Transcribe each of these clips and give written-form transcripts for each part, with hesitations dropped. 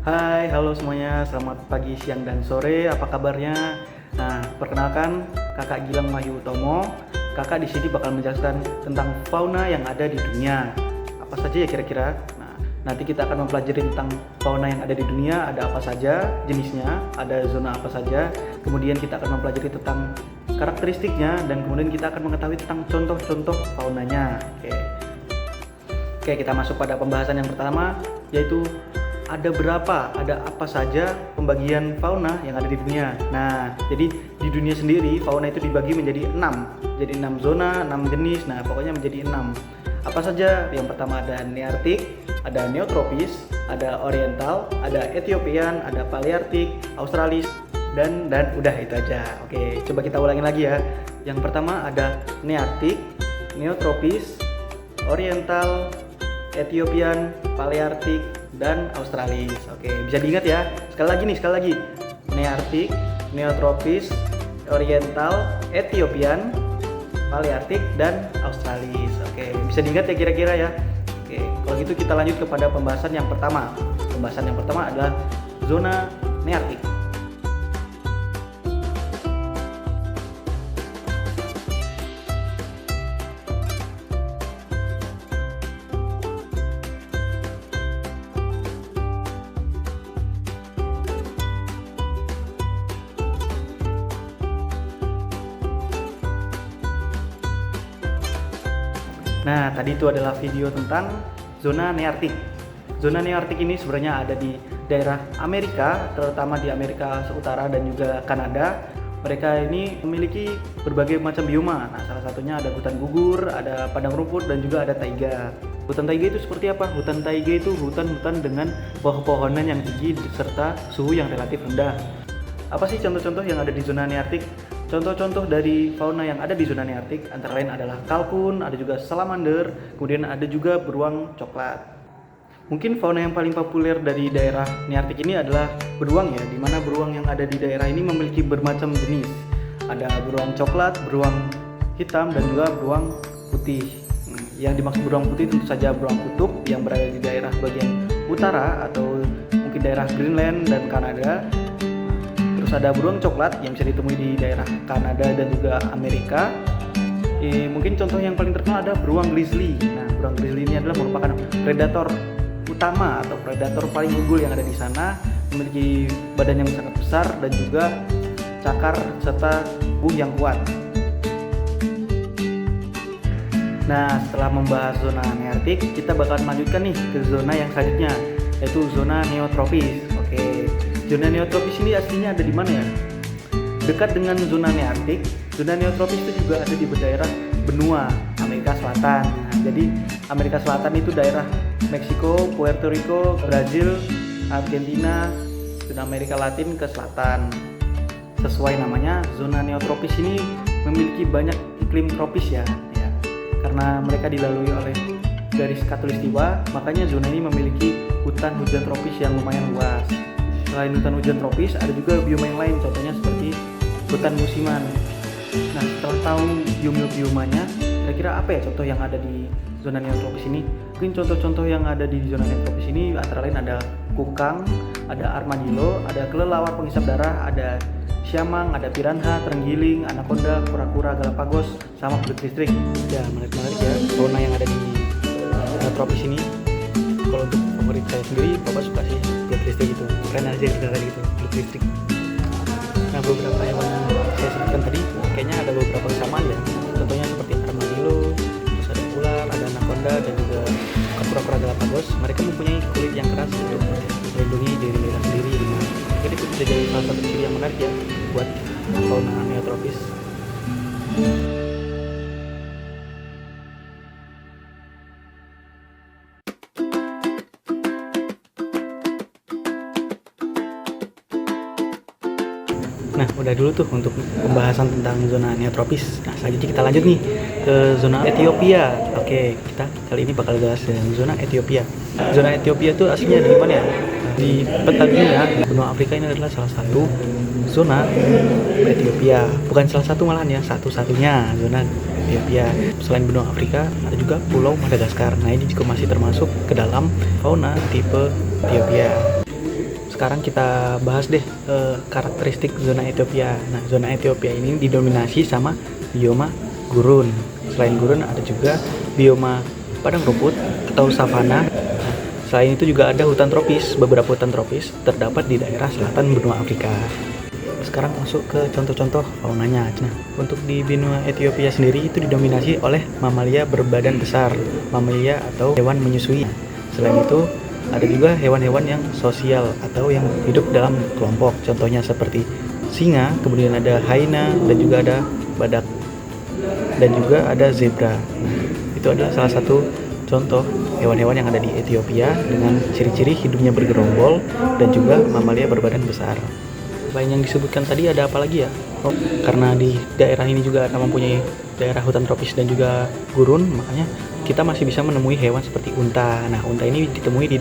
Hai, halo semuanya. Selamat pagi, siang, dan sore. Apa kabarnya? Nah, perkenalkan Kakak Gilang Wahyu Utomo. Kakak di sini bakal menjelaskan tentang fauna yang ada di dunia. Apa saja ya kira-kira? Nah, nanti kita akan mempelajari tentang fauna yang ada di dunia. Ada apa saja jenisnya, ada zona apa saja. Kemudian kita akan mempelajari tentang karakteristiknya dan kemudian kita akan mengetahui tentang contoh-contoh faunanya. Oke, kita masuk pada pembahasan yang pertama, yaitu ada apa saja pembagian fauna yang ada di dunia. Nah, jadi di dunia sendiri fauna itu dibagi menjadi 6. Jadi 6 zona, 6 jenis. Nah, pokoknya menjadi 6. Apa saja? Yang pertama ada Nearktik, ada Neotropis, ada Oriental, ada Ethiopian, ada Palearktik, Australis, dan udah itu aja. Oke, coba kita ulangin lagi ya. Yang pertama ada Nearktik, Neotropis, Oriental, Ethiopian, Palearktik, dan Australis. Oke, bisa diingat ya. Sekali lagi. Nearktik, Neotropis, Oriental, Ethiopian, Palearktik, dan Australis. Oke, bisa diingat ya kira-kira ya. Oke, kalau gitu kita lanjut kepada pembahasan yang pertama. Pembahasan yang pertama adalah zona Nearktik. Nah, tadi itu adalah video tentang zona Nearktik. Zona Nearktik ini sebenarnya ada di daerah Amerika, terutama di Amerika Utara dan juga Kanada. Mereka ini memiliki berbagai macam bioma. Nah, salah satunya ada hutan gugur, ada padang rumput, dan juga ada taiga. Hutan taiga itu seperti apa? Hutan taiga itu hutan-hutan dengan pohon-pohonan yang tinggi serta suhu yang relatif rendah. Apa sih contoh-contoh yang ada di zona Nearktik? Contoh-contoh dari fauna yang ada di zona Nearktik antara lain adalah kalkun, ada juga salamander, kemudian ada juga beruang coklat. Mungkin fauna yang paling populer dari daerah Nearktik ini adalah beruang ya, di mana beruang yang ada di daerah ini memiliki bermacam jenis. Ada beruang coklat, beruang hitam, dan juga beruang putih. Yang dimaksud beruang putih tentu saja beruang kutub yang berada di daerah bagian utara atau mungkin daerah Greenland dan Kanada. Ada beruang coklat yang bisa ditemui di daerah Kanada dan juga Amerika. Mungkin contoh yang paling terkenal ada beruang grizzly. Nah, beruang grizzly ini adalah merupakan predator utama atau predator paling unggul yang ada di sana, memiliki badan yang sangat besar dan juga cakar serta tubuh yang kuat. Nah, setelah membahas zona Nearktik, kita bakalan melanjutkan nih ke zona yang selanjutnya, yaitu zona Neotropis. Oke. Zona Neotropis ini aslinya ada di mana ya? Dekat dengan zona Nearktik, zona Neotropis itu juga ada di daerah benua Amerika Selatan. Nah, jadi Amerika Selatan itu daerah Meksiko, Puerto Rico, Brazil, Argentina, dan Amerika Latin ke selatan. Sesuai namanya, zona Neotropis ini memiliki banyak iklim tropis ya. Karena mereka dilalui oleh garis khatulistiwa, makanya zona ini memiliki hutan hujan tropis yang lumayan luas. Selain hutan hujan tropis, ada juga bioma yang lain, contohnya seperti hutan musiman. Nah, setelah tahu bioma-biomanya, kira-kira apa ya contoh yang ada di zona neotropis ini? Mungkin contoh-contoh yang ada di zona neotropis ini antara lain ada kukang, ada armadillo, ada kelelawar penghisap darah, ada siamang, ada piranha, terenggiling, anaconda, kura-kura Galapagos, sama kulit listrik. Ya, menarik ya fauna yang ada di neotropis ini. Kalau untuk favorit saya sendiri, Bapak suka sih kulit listrik gitu, keren aja gitu gitu, kulit listrik. Nah, beberapa hewan yang saya sebutkan tadi kayaknya ada beberapa kesamaan ya. Contohnya seperti armadillo, terus ada ular, ada anaconda, dan juga kura-kura Galapagos. Mereka mempunyai kulit yang keras untuk melindungi diri mereka sendiri. Nah, jadi itu bisa jadi salah satu ciri yang menarik ya buat fauna neotropis. Nah, udah dulu tuh untuk pembahasan tentang zona neotropis. Nah, selanjutnya kita lanjut nih ke zona Ethiopia. Oke, kita kali ini bakal bahas zona Ethiopia. Zona Ethiopia itu aslinya dari mana ya? Di peta dunia, benua Afrika ini adalah salah satu zona Ethiopia. Bukan salah satu malahan ya, satu-satunya zona Ethiopia. Selain benua Afrika, ada juga Pulau Madagaskar. Nah, ini juga masih termasuk ke dalam fauna tipe Ethiopia. sekarang kita bahas deh karakteristik zona Ethiopia. Nah, zona Ethiopia ini didominasi sama bioma gurun. Selain gurun ada juga bioma padang rumput atau savana. Nah, selain itu juga ada hutan tropis. Beberapa hutan tropis terdapat di daerah selatan benua Afrika. Sekarang masuk ke contoh-contoh faunanya. Nah, untuk di benua Ethiopia sendiri itu didominasi oleh mamalia berbadan besar, mamalia atau hewan menyusui. Selain itu ada juga hewan-hewan yang sosial atau yang hidup dalam kelompok. Contohnya seperti singa, kemudian ada hyena, dan juga ada badak, dan juga ada zebra. Nah, itu adalah salah satu contoh hewan-hewan yang ada di Ethiopia dengan ciri-ciri hidupnya bergerombol dan juga mamalia berbadan besar. Selain yang disebutkan tadi ada apa lagi ya? Oh, karena di daerah ini juga mempunyai daerah hutan tropis dan juga gurun, makanya kita masih bisa menemui hewan seperti unta. Nah, unta ini ditemui di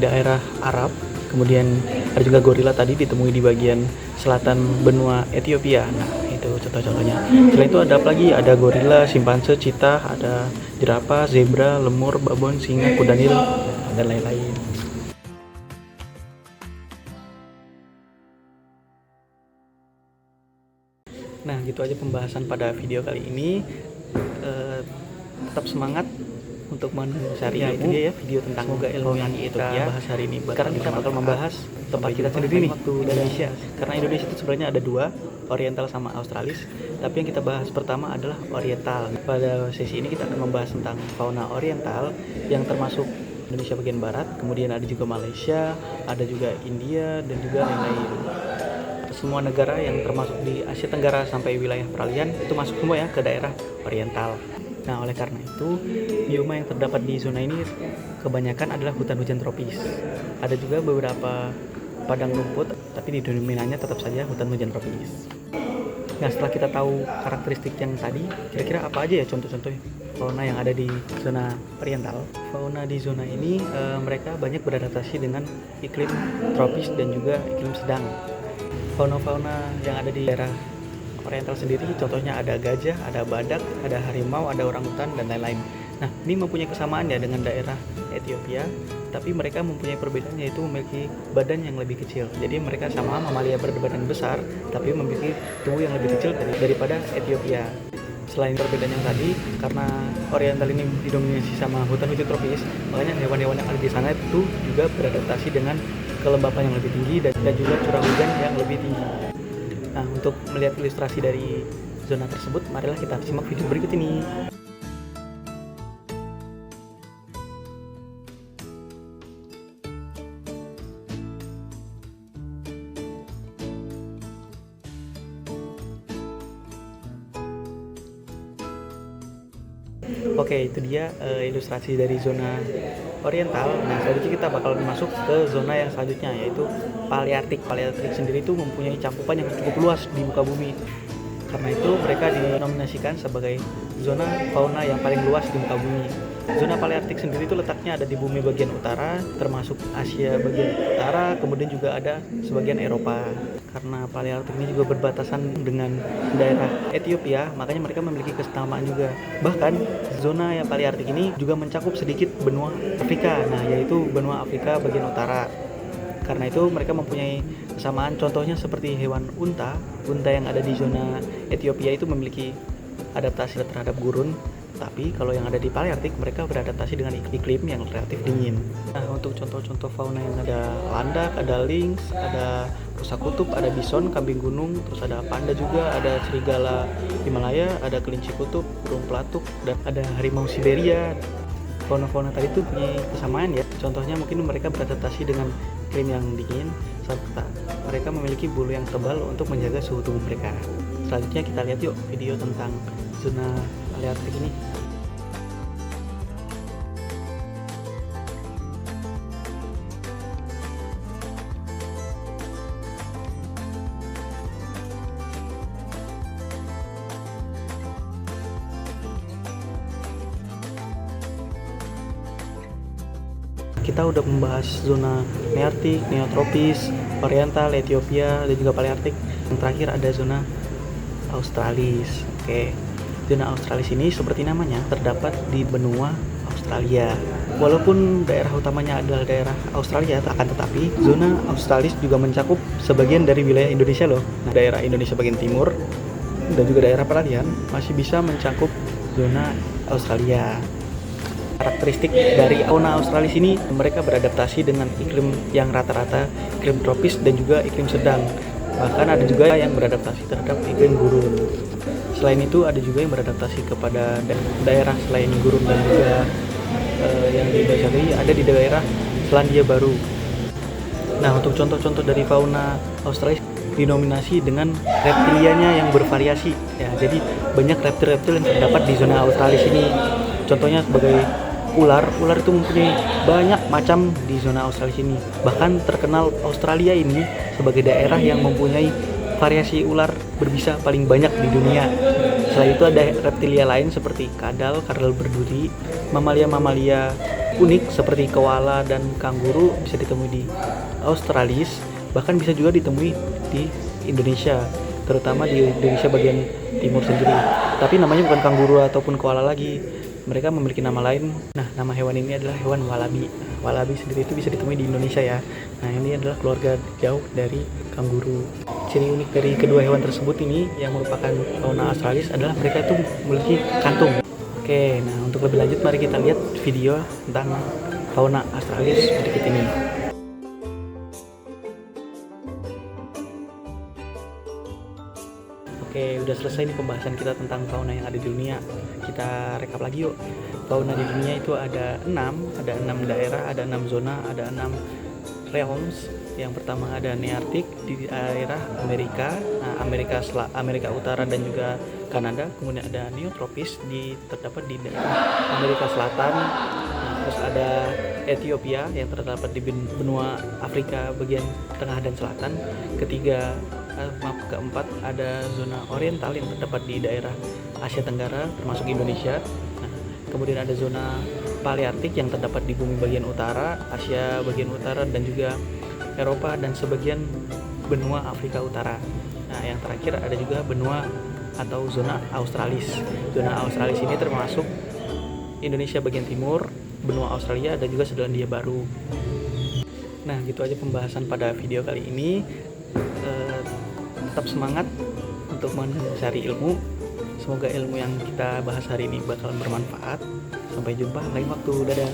daerah Arab. Kemudian ada juga gorila tadi ditemui di bagian selatan benua Ethiopia. Nah, itu contoh-contohnya. Selain itu ada apa lagi? Ada gorila, simpanse, cheetah, ada jerapah, zebra, lemur, babon, singa, kuda nil, dan lain-lain. Nah, gitu aja pembahasan pada video kali ini. Tetap semangat untuk mencari ilmu. Itu dia ya video tentang ilmu yang kita bahas hari ini. Sekarang kita bakal membahas tempat kita sendiri nih, Indonesia. Karena Indonesia itu sebenarnya ada dua, Oriental sama Australis. Tapi yang kita bahas pertama adalah Oriental. Pada sesi ini kita akan membahas tentang fauna Oriental yang termasuk Indonesia bagian barat, kemudian ada juga Malaysia, ada juga India, dan juga lain-lain. Semua negara yang termasuk di Asia Tenggara sampai wilayah peralihan itu masuk semua ya ke daerah Oriental. Nah, oleh karena itu bioma yang terdapat di zona ini kebanyakan adalah hutan hujan tropis. Ada juga beberapa padang rumput, tapi didominannya tetap saja hutan hujan tropis. Nah, setelah kita tahu karakteristik yang tadi, kira-kira apa aja ya contoh-contoh fauna yang ada di zona Oriental? Fauna di zona ini mereka banyak beradaptasi dengan iklim tropis dan juga iklim sedang. Fauna-fauna yang ada di daerah Oriental sendiri, contohnya ada gajah, ada badak, ada harimau, ada orangutan, dan lain-lain. Nah, ini mempunyai kesamaan ya dengan daerah Ethiopia, tapi mereka mempunyai perbedaan, yaitu memiliki badan yang lebih kecil. Jadi mereka sama mamalia berbadan besar, tapi memiliki tubuh yang lebih kecil daripada Ethiopia. Selain perbedaan yang tadi, karena Oriental ini didominasi sama hutan-hutan tropis, makanya hewan-hewan yang ada di sana itu juga beradaptasi dengan kelembapan yang lebih tinggi dan juga curah hujan yang lebih tinggi. Nah, untuk melihat ilustrasi dari zona tersebut, marilah kita simak video berikut ini. Oke, itu dia ilustrasi dari zona Oriental. Nah, selanjutnya kita bakal masuk ke zona yang selanjutnya, yaitu Paleartik. Paleartik sendiri itu mempunyai cakupan yang cukup luas di muka bumi. Karena itu mereka dinominasikan sebagai zona fauna yang paling luas di muka bumi. Zona Paleartik sendiri itu letaknya ada di bumi bagian utara, termasuk Asia bagian utara, kemudian juga ada sebagian Eropa. Karena Paleartik ini juga berbatasan dengan daerah Ethiopia, makanya mereka memiliki kesamaan juga. Bahkan zona yang Paleartik ini juga mencakup sedikit benua Afrika, nah yaitu benua Afrika bagian utara. Karena itu mereka mempunyai kesamaan, contohnya seperti hewan unta yang ada di zona Ethiopia itu memiliki adaptasi terhadap gurun, tapi kalau yang ada di Paleartik mereka beradaptasi dengan iklim yang relatif dingin. Nah, untuk contoh-contoh fauna yang ada landak, ada lynx, ada rusa kutub, ada bison, kambing gunung, terus ada panda juga, ada serigala Himalaya, ada kelinci kutub, burung pelatuk, dan ada harimau Siberia. Fauna-fauna tadi itu punya kesamaan ya. Contohnya mungkin mereka beradaptasi dengan iklim yang dingin, serta mereka memiliki bulu yang tebal untuk menjaga suhu tubuh mereka. Selanjutnya kita lihat yuk video tentang zona Paleartik ini. Kita udah membahas zona Neartik, Neotropis, Oriental, Ethiopia, dan juga Paleartik. Yang terakhir ada zona Australis. Oke, zona Australis ini seperti namanya terdapat di benua Australia. Walaupun daerah utamanya adalah daerah Australia, akan tetapi zona Australis juga mencakup sebagian dari wilayah Indonesia loh. Nah, daerah Indonesia bagian timur dan juga daerah peralihan masih bisa mencakup zona Australia. Karakteristik dari fauna Australis ini, mereka beradaptasi dengan iklim yang rata-rata, iklim tropis dan juga iklim sedang. Bahkan ada juga yang beradaptasi terhadap iklim gurun. Selain itu ada juga yang beradaptasi kepada daerah selain gurun dan juga yang di Indonesia tadi ada di daerah Selandia Baru. Nah, untuk contoh-contoh dari fauna Australis dinominasi dengan reptilianya yang bervariasi ya. Jadi banyak reptil-reptil yang terdapat di zona Australis ini. Contohnya sebagai ular itu mempunyai banyak macam di zona Australis ini. Bahkan terkenal Australia ini sebagai daerah yang mempunyai variasi ular berbisa paling banyak di dunia. Selain itu ada reptilia lain seperti kadal berduri, mamalia-mamalia unik seperti koala dan kanguru bisa ditemui di Australis, bahkan bisa juga ditemui di Indonesia, terutama di Indonesia bagian timur sendiri. Tapi namanya bukan kanguru ataupun koala lagi, mereka memiliki nama lain. Nah, nama hewan ini adalah hewan walabi. Walabi sendiri itu bisa ditemui di Indonesia ya. Nah, ini adalah keluarga jauh dari kanguru. Ciri unik dari kedua hewan tersebut ini yang merupakan fauna Australis adalah mereka itu memiliki kantung. Oke, nah untuk lebih lanjut mari kita lihat video tentang fauna Australis berikut ini. Oke, udah selesai nih pembahasan kita tentang fauna yang ada di dunia. Kita rekap lagi yuk. Fauna di dunia itu ada 6 daerah, ada 6 zona, ada 6 realms. Yang pertama ada Nearctic di daerah Amerika, Amerika Utara dan juga Kanada. Kemudian ada Neotropis terdapat di daerah Amerika Selatan. Terus ada Ethiopia yang terdapat di benua Afrika bagian tengah dan selatan. Keempat ada zona oriental yang terdapat di daerah Asia Tenggara termasuk Indonesia. Nah, kemudian ada zona Palearktik yang terdapat di bumi bagian utara, Asia bagian utara dan juga Eropa dan sebagian benua Afrika Utara. Nah, yang terakhir ada juga benua atau zona Australis. Zona Australis ini termasuk Indonesia bagian timur, benua Australia dan juga Selandia Baru. Nah, gitu aja pembahasan pada video kali ini. Tetap semangat untuk mencari ilmu. Semoga ilmu yang kita bahas hari ini bakal bermanfaat. Sampai jumpa lain waktu. Dadah.